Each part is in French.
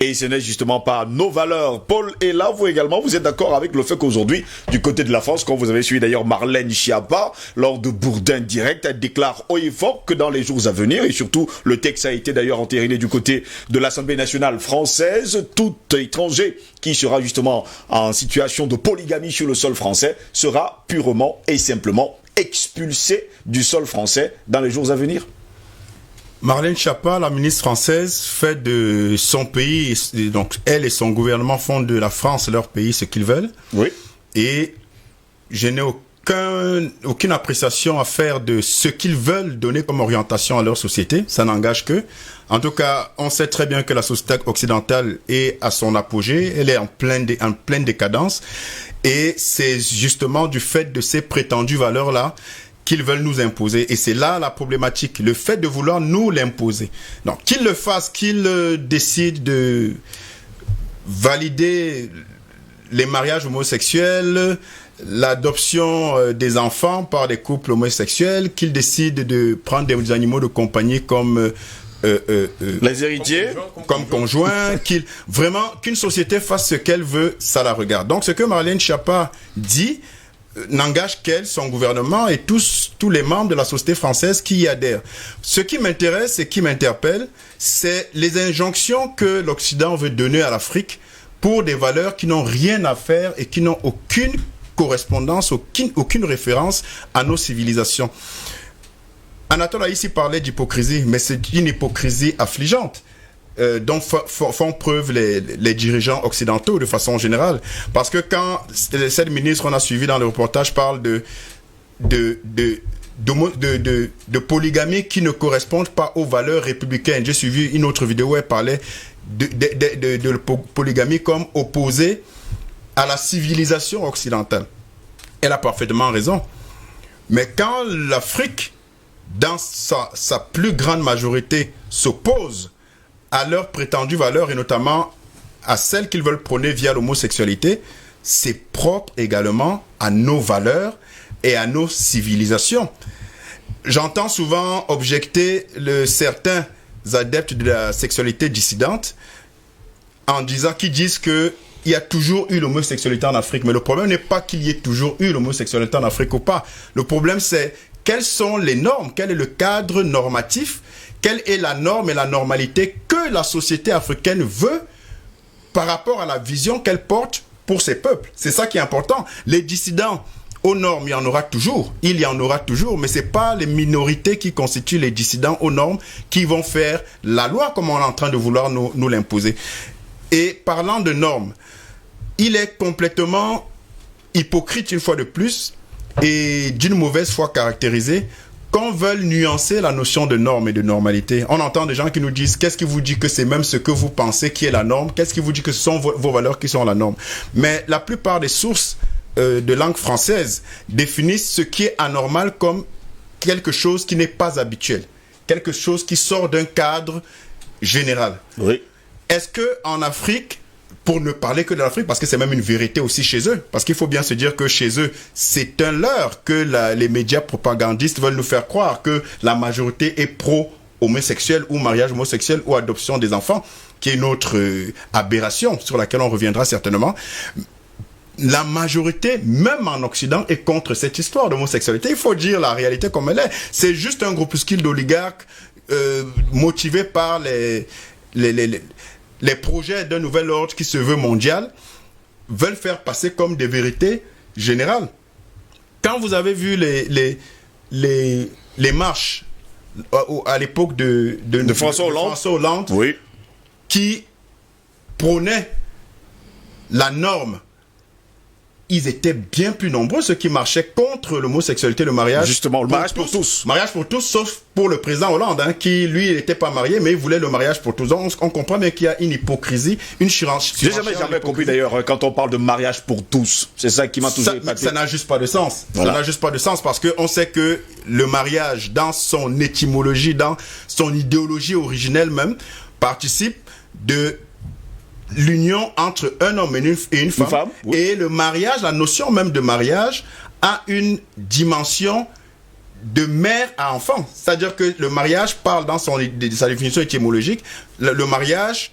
Et ce n'est justement pas nos valeurs. Paul est là, vous également, vous êtes d'accord avec le fait qu'aujourd'hui, du côté de la France, quand vous avez suivi d'ailleurs Marlène Schiappa, lors de Bourdin Direct, elle déclare haut et fort que dans les jours à venir, et surtout le texte a été d'ailleurs entériné du côté de l'Assemblée nationale française, tout étranger qui sera justement en situation de polygamie sur le sol français sera purement et simplement expulsé du sol français dans les jours à venir. Marlène Schiappa, la ministre française, fait de son pays, donc elle et son gouvernement font de la France leur pays ce qu'ils veulent. Oui. Et je n'ai aucune appréciation à faire de ce qu'ils veulent donner comme orientation à leur société. Ça n'engage qu'eux. En tout cas, on sait très bien que la société occidentale est à son apogée. Elle est en pleine décadence. Et c'est justement du fait de ces prétendues valeurs-là qu'ils veulent nous imposer. Et c'est là la problématique, le fait de vouloir nous l'imposer. Donc, qu'ils le fassent, qu'ils décident de valider les mariages homosexuels, l'adoption des enfants par des couples homosexuels, qu'ils décident de prendre des animaux de compagnie comme les héritiers, comme conjoints, qu'une société fasse ce qu'elle veut, ça la regarde. Donc, ce que Marlène Schiappa dit n'engage qu'elle, son gouvernement et tous les membres de la société française qui y adhèrent. Ce qui m'intéresse et qui m'interpelle, c'est les injonctions que l'Occident veut donner à l'Afrique pour des valeurs qui n'ont rien à faire et qui n'ont aucune correspondance, aucune référence à nos civilisations. Anatole a ici parlé d'hypocrisie, mais c'est une hypocrisie affligeante. Dont font preuve les dirigeants occidentaux de façon générale. Parce que quand cette ministre qu'on a suivi dans le reportage parle de polygamie qui ne correspondent pas aux valeurs républicaines. J'ai suivi une autre vidéo où elle parlait de polygamie comme opposée à la civilisation occidentale. Elle a parfaitement raison. Mais quand l'Afrique, dans sa plus grande majorité, s'oppose à leurs prétendues valeurs et notamment à celles qu'ils veulent prôner via l'homosexualité, c'est propre également à nos valeurs et à nos civilisations. J'entends souvent objecter certains adeptes de la sexualité dissidente qui disent que il y a toujours eu l'homosexualité en Afrique. Mais le problème n'est pas qu'il y ait toujours eu l'homosexualité en Afrique ou pas. Le problème, c'est quelles sont les normes, quel est le cadre normatif, quelle est la norme et la normalité que la société africaine veut par rapport à la vision qu'elle porte pour ses peuples. C'est ça qui est important. Les dissidents aux normes, il y en aura toujours. Il y en aura toujours, mais ce n'est pas les minorités qui constituent les dissidents aux normes qui vont faire la loi comme on est en train de vouloir nous l'imposer. Et parlant de normes, il est complètement hypocrite une fois de plus et d'une mauvaise foi caractérisée qu'on veuille nuancer la notion de norme et de normalité. On entend des gens qui nous disent « Qu'est-ce qui vous dit que c'est même ce que vous pensez qui est la norme? Qu'est-ce qui vous dit que ce sont vos valeurs qui sont la norme ?» Mais la plupart des sources de langue française définissent ce qui est anormal comme quelque chose qui n'est pas habituel, quelque chose qui sort d'un cadre général. Oui. Est-ce qu'en Afrique, pour ne parler que de l'Afrique, parce que c'est même une vérité aussi chez eux, parce qu'il faut bien se dire que chez eux, c'est un leurre que les médias propagandistes veulent nous faire croire que la majorité est pro-homosexuel ou mariage homosexuel ou adoption des enfants, qui est une autre aberration sur laquelle on reviendra certainement. La majorité, même en Occident, est contre cette histoire d'homosexualité. Il faut dire la réalité comme elle est. C'est juste un groupuscule d'oligarques motivés par les projets d'un nouvel ordre qui se veut mondial, veulent faire passer comme des vérités générales. Quand vous avez vu les marches à l'époque de François Hollande, oui, qui prônaient la norme, ils étaient bien plus nombreux, ceux qui marchaient contre l'homosexualité, le mariage. Justement, le mariage pour tous. Mariage pour tous, sauf pour le président Hollande, qui, lui, il n'était pas marié, mais il voulait le mariage pour tous. Donc, on comprend bien qu'il y a une hypocrisie, une surenchère. J'ai jamais compris d'ailleurs, quand on parle de mariage pour tous. C'est ça qui m'a toujours épaté. Ça n'a juste pas de sens. Voilà. Ça n'a juste pas de sens parce qu'on sait que le mariage, dans son étymologie, dans son idéologie originelle même, participe de l'union entre un homme et une femme, oui. Et le mariage, la notion même de mariage a une dimension de mère à enfant. C'est-à-dire que le mariage parle dans sa définition étymologique, le mariage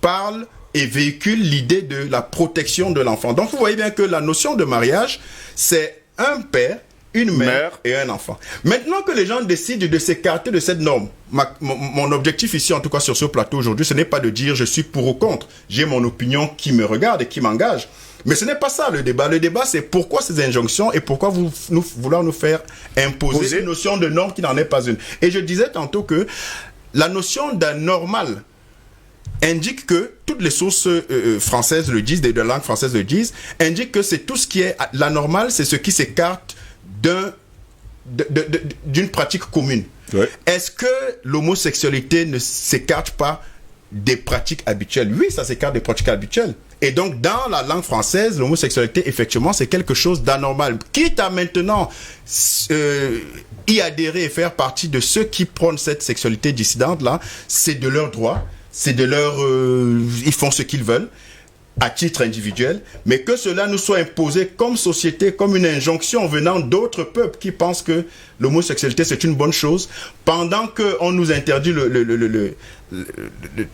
parle et véhicule l'idée de la protection de l'enfant. Donc vous voyez bien que la notion de mariage, c'est un père, une mère et un enfant. Maintenant que les gens décident de s'écarter de cette norme, mon objectif ici, en tout cas sur ce plateau aujourd'hui, ce n'est pas de dire je suis pour ou contre. J'ai mon opinion qui me regarde et qui m'engage. Mais ce n'est pas ça le débat. Le débat, c'est pourquoi ces injonctions et pourquoi vouloir nous faire imposer une notion de norme qui n'en est pas une. Et je disais tantôt que la notion d'un normal indique que toutes les sources françaises le disent, de langue française le disent, indique que c'est tout ce qui est la normale, c'est ce qui s'écarte d'une pratique commune. Ouais. Est-ce que l'homosexualité ne s'écarte pas des pratiques habituelles? Oui, ça s'écarte des pratiques habituelles. Et donc, dans la langue française, l'homosexualité, effectivement, c'est quelque chose d'anormal. Quitte à maintenant y adhérer et faire partie de ceux qui prônent cette sexualité dissidente-là, c'est de leur droit, c'est de leur... ils font ce qu'ils veulent à titre individuel, mais que cela nous soit imposé comme société, comme une injonction venant d'autres peuples qui pensent que l'homosexualité c'est une bonne chose, pendant qu'on nous interdit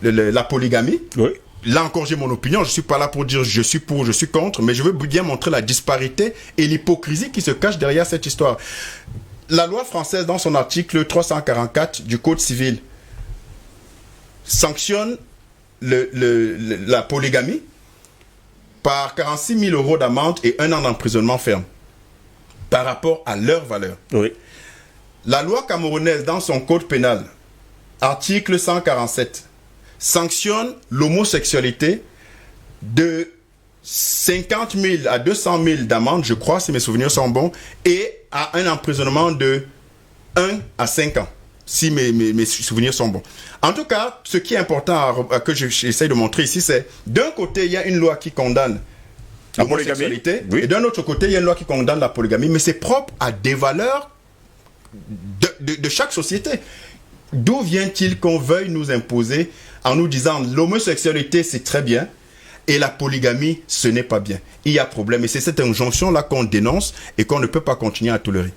la polygamie. Oui. Là encore j'ai mon opinion, je suis pas là pour dire je suis pour, je suis contre, mais je veux bien montrer la disparité et l'hypocrisie qui se cache derrière cette histoire. La loi française, dans son article 344 du Code civil, sanctionne la polygamie par 46 000 € d'amende et 1 an d'emprisonnement ferme, par rapport à leur valeur. Oui. La loi camerounaise, dans son code pénal, article 147, sanctionne l'homosexualité de 50 000 à 200 000 d'amende, je crois, si mes souvenirs sont bons, et à un emprisonnement de 1 à 5 ans, si mes souvenirs sont bons. En tout cas, ce qui est important que j'essaie de montrer ici, c'est d'un côté, il y a une loi qui condamne la l'homosexualité, oui. Et d'un autre côté, il y a une loi qui condamne la polygamie, mais c'est propre à des valeurs de chaque société. D'où vient-il qu'on veuille nous imposer en nous disant l'homosexualité, c'est très bien, et la polygamie, ce n'est pas bien? Il y a problème, et c'est cette injonction-là qu'on dénonce et qu'on ne peut pas continuer à tolérer.